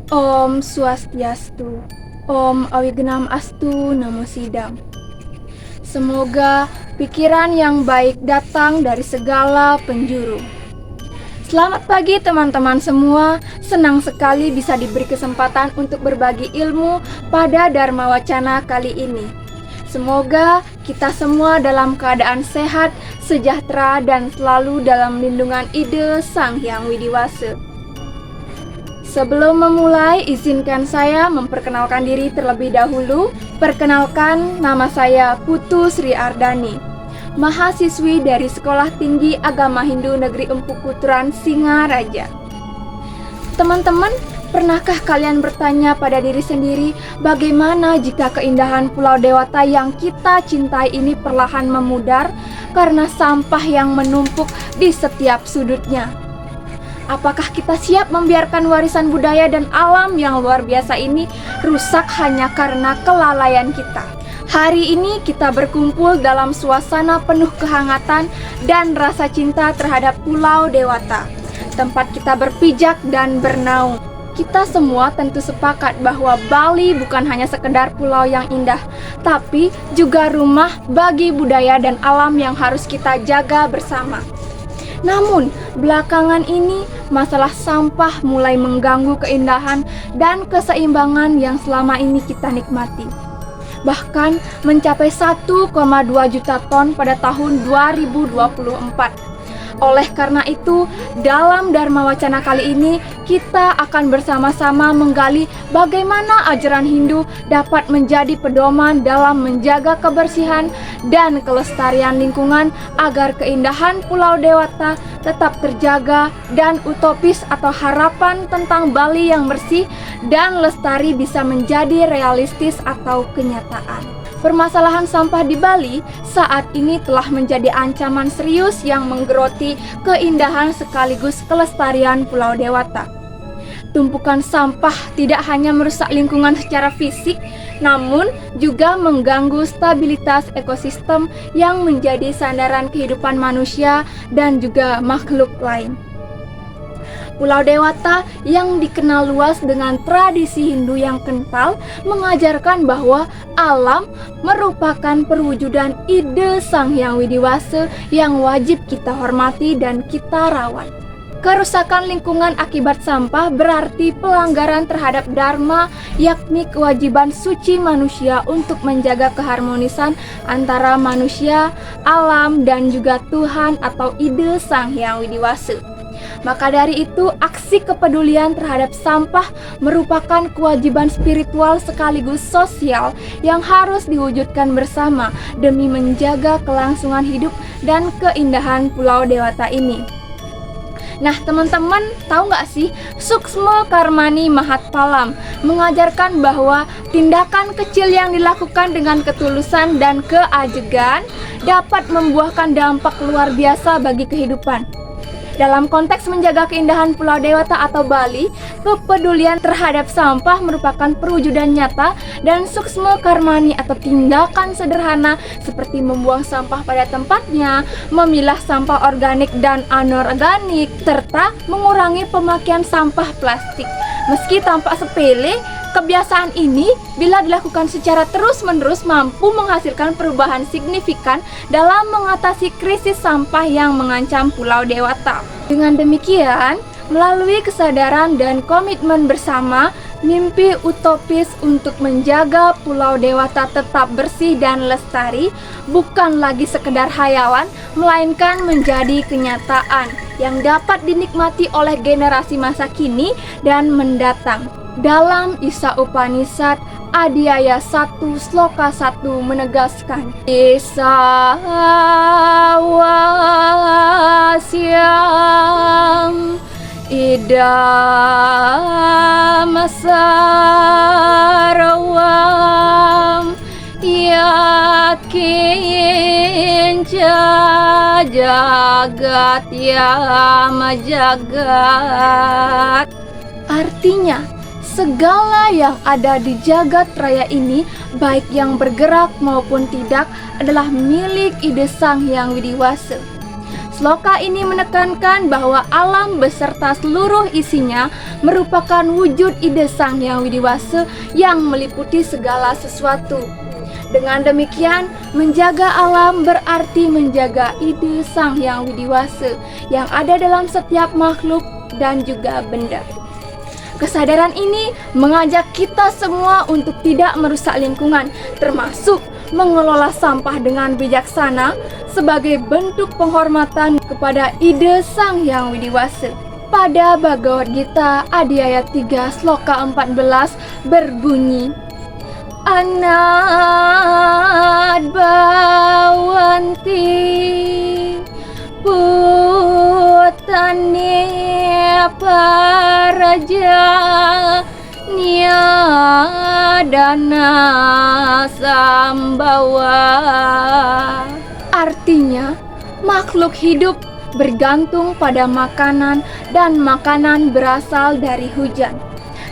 Om Swastiastu, Om Awigenam Astu Namo Sidam. Semoga pikiran yang baik datang dari segala penjuru. Selamat pagi teman-teman semua, senang sekali bisa diberi kesempatan untuk berbagi ilmu pada Dharma Wacana kali ini. Semoga kita semua dalam keadaan sehat, sejahtera, dan selalu dalam lindungan ide Sang Hyang Widiwasa. Sebelum memulai, izinkan saya memperkenalkan diri terlebih dahulu. Perkenalkan, nama saya Putu Sri Ardani, mahasiswi dari Sekolah Tinggi Agama Hindu Negeri Empu Puturan, Singaraja. Teman-teman, pernahkah kalian bertanya pada diri sendiri, bagaimana jika keindahan Pulau Dewata yang kita cintai ini perlahan memudar karena sampah yang menumpuk di setiap sudutnya? Apakah kita siap membiarkan warisan budaya dan alam yang luar biasa ini rusak hanya karena kelalaian kita? Hari ini kita berkumpul dalam suasana penuh kehangatan dan rasa cinta terhadap Pulau Dewata, tempat kita berpijak dan bernaung. Kita semua tentu sepakat bahwa Bali bukan hanya sekedar pulau yang indah, tapi juga rumah bagi budaya dan alam yang harus kita jaga bersama. Namun, belakangan ini masalah sampah mulai mengganggu keindahan dan keseimbangan yang selama ini kita nikmati. Bahkan mencapai 1,2 juta ton pada tahun 2024. Oleh karena itu, dalam Dharma Wacana kali ini, kita akan bersama-sama menggali bagaimana ajaran Hindu dapat menjadi pedoman dalam menjaga kebersihan dan kelestarian lingkungan agar keindahan Pulau Dewata tetap terjaga dan utopis atau harapan tentang Bali yang bersih dan lestari bisa menjadi realistis atau kenyataan. Permasalahan sampah di Bali saat ini telah menjadi ancaman serius yang menggeroti keindahan sekaligus kelestarian Pulau Dewata. Tumpukan sampah tidak hanya merusak lingkungan secara fisik, namun juga mengganggu stabilitas ekosistem yang menjadi sandaran kehidupan manusia dan juga makhluk lain. Pulau Dewata yang dikenal luas dengan tradisi Hindu yang kental mengajarkan bahwa alam merupakan perwujudan ide Sang Hyang Widiwasa yang wajib kita hormati dan kita rawat. Kerusakan lingkungan akibat sampah berarti pelanggaran terhadap dharma, yakni kewajiban suci manusia untuk menjaga keharmonisan antara manusia, alam, dan juga Tuhan atau ide Sang Hyang Widiwasa. Maka dari itu, aksi kepedulian terhadap sampah merupakan kewajiban spiritual sekaligus sosial yang harus diwujudkan bersama demi menjaga kelangsungan hidup dan keindahan Pulau Dewata ini. Nah teman-teman, tahu nggak sih, Suksma Karmani Mahatpalam mengajarkan bahwa tindakan kecil yang dilakukan dengan ketulusan dan keajegan dapat membuahkan dampak luar biasa bagi kehidupan. Dalam konteks menjaga keindahan Pulau Dewata atau Bali, kepedulian terhadap sampah merupakan perwujudan nyata dan suksma karmani atau tindakan sederhana seperti membuang sampah pada tempatnya, memilah sampah organik dan anorganik, serta mengurangi pemakaian sampah plastik. Meski tampak sepele, kebiasaan ini bila dilakukan secara terus-menerus mampu menghasilkan perubahan signifikan dalam mengatasi krisis sampah yang mengancam Pulau Dewata. Dengan demikian, melalui kesadaran dan komitmen bersama, mimpi utopis untuk menjaga Pulau Dewata tetap bersih dan lestari bukan lagi sekedar hayalan, melainkan menjadi kenyataan yang dapat dinikmati oleh generasi masa kini dan mendatang. Dalam Isa Upanishad Adhyaya 1 Sloka 1 menegaskan Isa wasyam idam sarwam yakin jagat yama jagat. Artinya, segala yang ada di jagat raya ini, baik yang bergerak maupun tidak, adalah milik ide Sang Hyang Widiwasa. Sloka ini menekankan bahwa alam beserta seluruh isinya merupakan wujud ide Sang Hyang Widiwasa yang meliputi segala sesuatu. Dengan demikian, menjaga alam berarti menjaga ide Sang Hyang Widiwasa yang ada dalam setiap makhluk dan juga benda. Kesadaran ini mengajak kita semua untuk tidak merusak lingkungan, termasuk mengelola sampah dengan bijaksana sebagai bentuk penghormatan kepada ide Sang Hyang Widiwasa. Pada Bhagavad Gita Adhyaya 3 Sloka 14 berbunyi, Anad Bhavanti Putani Paraja Niadana Sambawa. Artinya, makhluk hidup bergantung pada makanan dan makanan berasal dari hujan.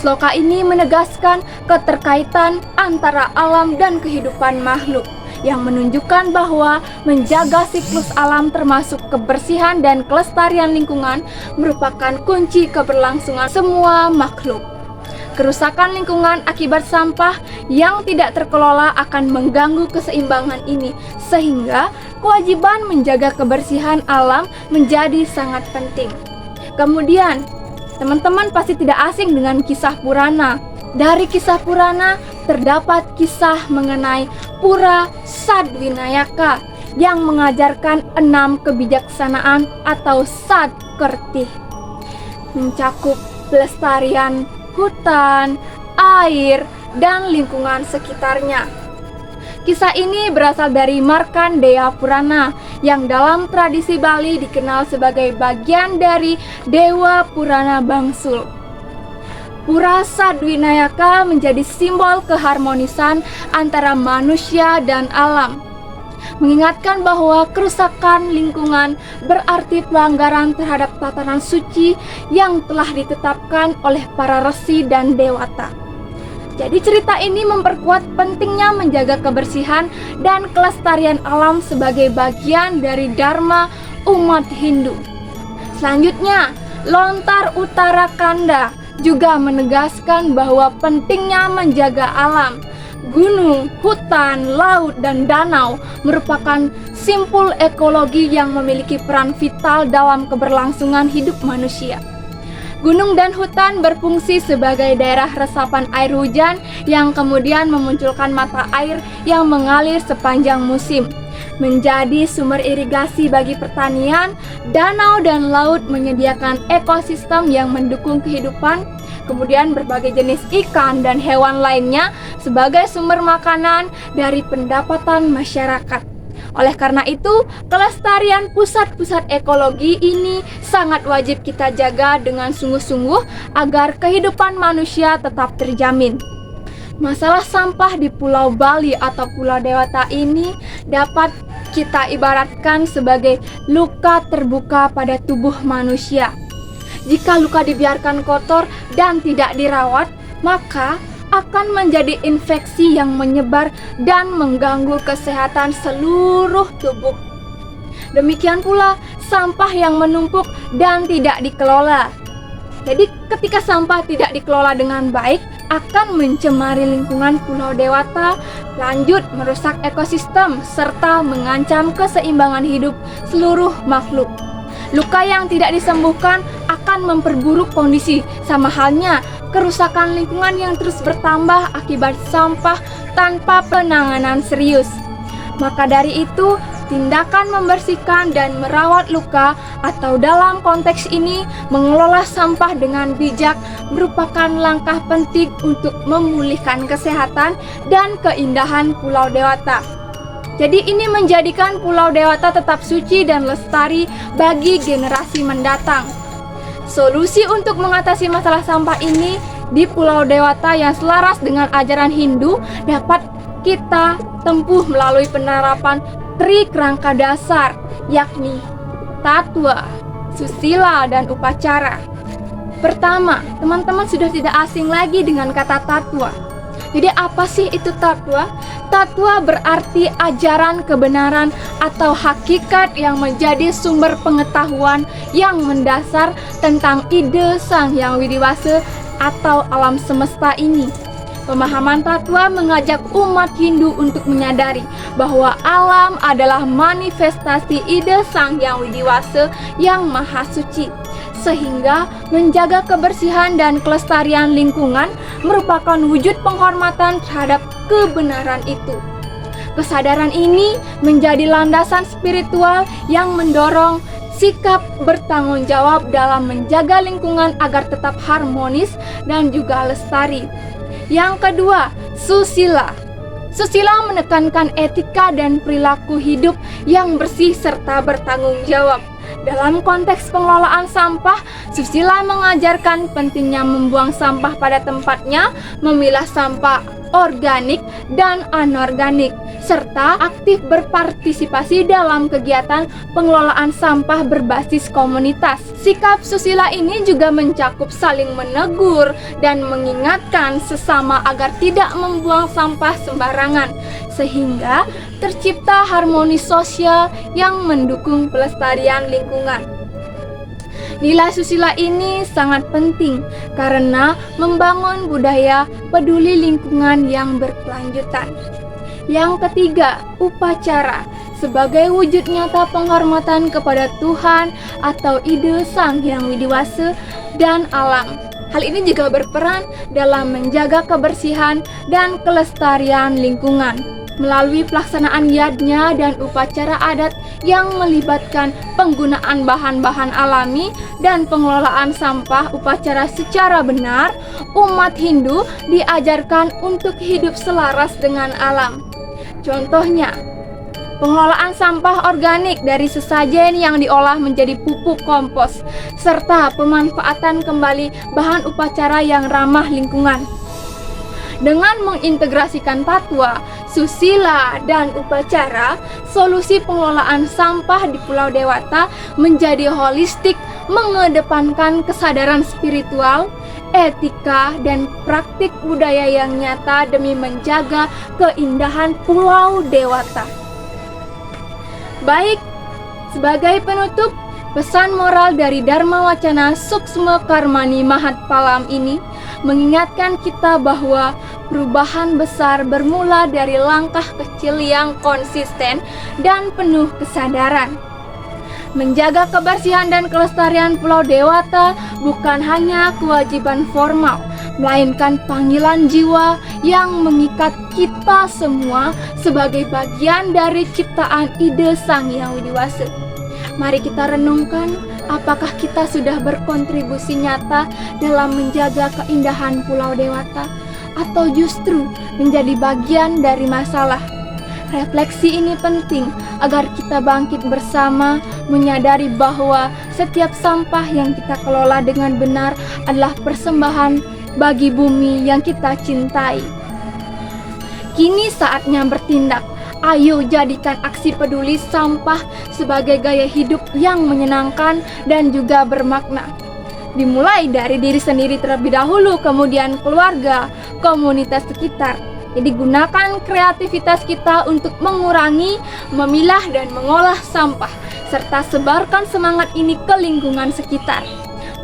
Sloka ini menegaskan keterkaitan antara alam dan kehidupan makhluk, yang menunjukkan bahwa menjaga siklus alam termasuk kebersihan dan kelestarian lingkungan merupakan kunci keberlangsungan semua makhluk. Kerusakan lingkungan akibat sampah yang tidak terkelola akan mengganggu keseimbangan ini, sehingga kewajiban menjaga kebersihan alam menjadi sangat penting. Kemudian, teman-teman pasti tidak asing dengan kisah Purana. Dari kisah Purana terdapat kisah mengenai Pura Sadwinayaka yang mengajarkan 6 kebijaksanaan atau Sadkerti, mencakup pelestarian hutan, air, dan lingkungan sekitarnya. Kisah ini berasal dari Markandeya Purana yang dalam tradisi Bali dikenal sebagai bagian dari Dewa Purana Bangsul. Pura Sadwinayaka menjadi simbol keharmonisan antara manusia dan alam, mengingatkan bahwa kerusakan lingkungan berarti pelanggaran terhadap tatanan suci yang telah ditetapkan oleh para resi dan dewata. Jadi cerita ini memperkuat pentingnya menjaga kebersihan dan kelestarian alam sebagai bagian dari dharma umat Hindu. Selanjutnya, Lontar Uttarakanda juga menegaskan bahwa pentingnya menjaga alam. Gunung, hutan, laut, dan danau merupakan simpul ekologi yang memiliki peran vital dalam keberlangsungan hidup manusia. Gunung dan hutan berfungsi sebagai daerah resapan air hujan yang kemudian memunculkan mata air yang mengalir sepanjang musim, menjadi sumber irigasi bagi pertanian. Danau dan laut menyediakan ekosistem yang mendukung kehidupan, kemudian berbagai jenis ikan dan hewan lainnya sebagai sumber makanan dari pendapatan masyarakat. Oleh karena itu, kelestarian pusat-pusat ekologi ini sangat wajib kita jaga dengan sungguh-sungguh agar kehidupan manusia tetap terjamin. Masalah sampah di Pulau Bali atau Pulau Dewata ini dapat kita ibaratkan sebagai luka terbuka pada tubuh manusia. Jika luka dibiarkan kotor dan tidak dirawat, maka akan menjadi infeksi yang menyebar dan mengganggu kesehatan seluruh tubuh. Demikian pula sampah yang menumpuk dan tidak dikelola. Jadi ketika sampah tidak dikelola dengan baik, akan mencemari lingkungan Pulau Dewata, lanjut merusak ekosistem, serta mengancam keseimbangan hidup seluruh makhluk. Luka yang tidak disembuhkan akan memperburuk kondisi, sama halnya kerusakan lingkungan yang terus bertambah akibat sampah tanpa penanganan serius. Maka dari itu, tindakan membersihkan dan merawat luka atau dalam konteks ini mengelola sampah dengan bijak merupakan langkah penting untuk memulihkan kesehatan dan keindahan Pulau Dewata. Jadi ini menjadikan Pulau Dewata tetap suci dan lestari bagi generasi mendatang. Solusi untuk mengatasi masalah sampah ini di Pulau Dewata yang selaras dengan ajaran Hindu dapat kita tempuh melalui penerapan tri kerangka dasar, yakni tatwa, susila, dan upacara. Pertama, teman-teman sudah tidak asing lagi dengan kata tatwa. Jadi apa sih itu takwa? Takwa berarti ajaran kebenaran atau hakikat yang menjadi sumber pengetahuan yang mendasar tentang ide Sang Hyang Widi-Wasa atau alam semesta ini. Pemahaman takwa mengajak umat Hindu untuk menyadari bahwa alam adalah manifestasi ide Sang Hyang Widi-Wasa yang maha suci, sehingga menjaga kebersihan dan kelestarian lingkungan merupakan wujud penghormatan terhadap kebenaran itu. Kesadaran ini menjadi landasan spiritual yang mendorong sikap bertanggung jawab dalam menjaga lingkungan agar tetap harmonis dan juga lestari. Yang kedua, susila. Susila menekankan etika dan perilaku hidup yang bersih serta bertanggung jawab. Dalam konteks pengelolaan sampah, susila mengajarkan pentingnya membuang sampah pada tempatnya, memilah sampah organik dan anorganik, serta aktif berpartisipasi dalam kegiatan pengelolaan sampah berbasis komunitas. Sikap susila ini juga mencakup saling menegur dan mengingatkan sesama agar tidak membuang sampah sembarangan, sehingga tercipta harmoni sosial yang mendukung pelestarian lingkungan. Nilai susila ini sangat penting karena membangun budaya peduli lingkungan yang berkelanjutan. Yang ketiga, upacara sebagai wujud nyata penghormatan kepada Tuhan atau ide Sang Hyang Widi-Wasa dan alam. Hal ini juga berperan dalam menjaga kebersihan dan kelestarian lingkungan. Melalui pelaksanaan yadnya dan upacara adat yang melibatkan penggunaan bahan-bahan alami dan pengelolaan sampah upacara secara benar, umat Hindu diajarkan untuk hidup selaras dengan alam. Contohnya, pengelolaan sampah organik dari sesajen yang diolah menjadi pupuk kompos, serta pemanfaatan kembali bahan upacara yang ramah lingkungan. Dengan mengintegrasikan tatwa, susila, dan upacara, solusi pengelolaan sampah di Pulau Dewata menjadi holistik, mengedepankan kesadaran spiritual, etika, dan praktik budaya yang nyata demi menjaga keindahan Pulau Dewata. Baik, sebagai penutup, pesan moral dari Dharma Wacana Suksma Karmani Mahatpalam ini mengingatkan kita bahwa perubahan besar bermula dari langkah kecil yang konsisten dan penuh kesadaran. Menjaga kebersihan dan kelestarian Pulau Dewata bukan hanya kewajiban formal, melainkan panggilan jiwa yang mengikat kita semua sebagai bagian dari ciptaan ide Sang Hyang Widi-Wasa. Mari kita renungkan, apakah kita sudah berkontribusi nyata dalam menjaga keindahan Pulau Dewata, atau justru menjadi bagian dari masalah? Refleksi ini penting agar kita bangkit bersama, menyadari bahwa setiap sampah yang kita kelola dengan benar adalah persembahan bagi bumi yang kita cintai. Kini saatnya bertindak. Ayo jadikan aksi peduli sampah sebagai gaya hidup yang menyenangkan dan juga bermakna. Dimulai dari diri sendiri terlebih dahulu, kemudian keluarga, komunitas sekitar. Jadi gunakan kreativitas kita untuk mengurangi, memilah, dan mengolah sampah, serta sebarkan semangat ini ke lingkungan sekitar.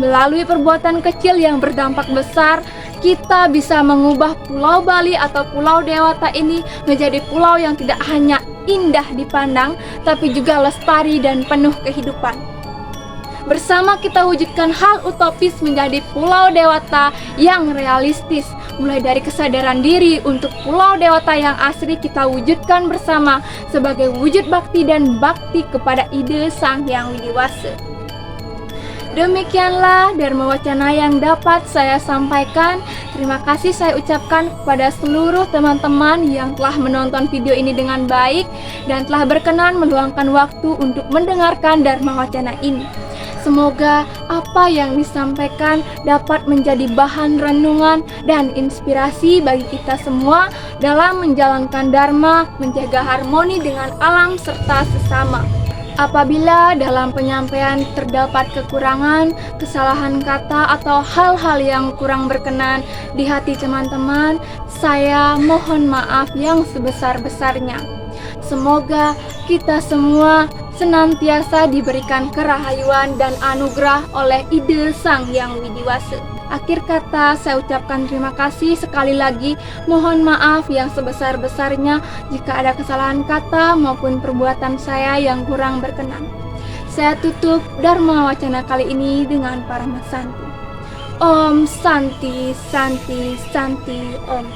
Melalui perbuatan kecil yang berdampak besar, kita bisa mengubah Pulau Bali atau Pulau Dewata ini menjadi pulau yang tidak hanya indah dipandang, tapi juga lestari dan penuh kehidupan. Bersama kita wujudkan hal utopis menjadi Pulau Dewata yang realistis. Mulai dari kesadaran diri untuk Pulau Dewata yang asri kita wujudkan bersama sebagai wujud bakti dan bakti kepada ide Sang Hyang Widi-Wasa. Demikianlah Dharma Wacana yang dapat saya sampaikan. Terima kasih saya ucapkan kepada seluruh teman-teman yang telah menonton video ini dengan baik dan telah berkenan meluangkan waktu untuk mendengarkan Dharma Wacana ini. Semoga apa yang disampaikan dapat menjadi bahan renungan dan inspirasi bagi kita semua dalam menjalankan Dharma, menjaga harmoni dengan alam serta sesama. Apabila dalam penyampaian terdapat kekurangan, kesalahan kata, atau hal-hal yang kurang berkenan di hati teman-teman, saya mohon maaf yang sebesar-besarnya. Semoga kita semua senantiasa diberikan kerahayuan dan anugerah oleh ide Sang Yang Widiwasa. Akhir kata, saya ucapkan terima kasih sekali lagi. Mohon maaf yang sebesar-besarnya jika ada kesalahan kata maupun perbuatan saya yang kurang berkenan. Saya tutup Dharma Wacana kali ini dengan Parama Santi. Om Santi, Santi, Santi, Om.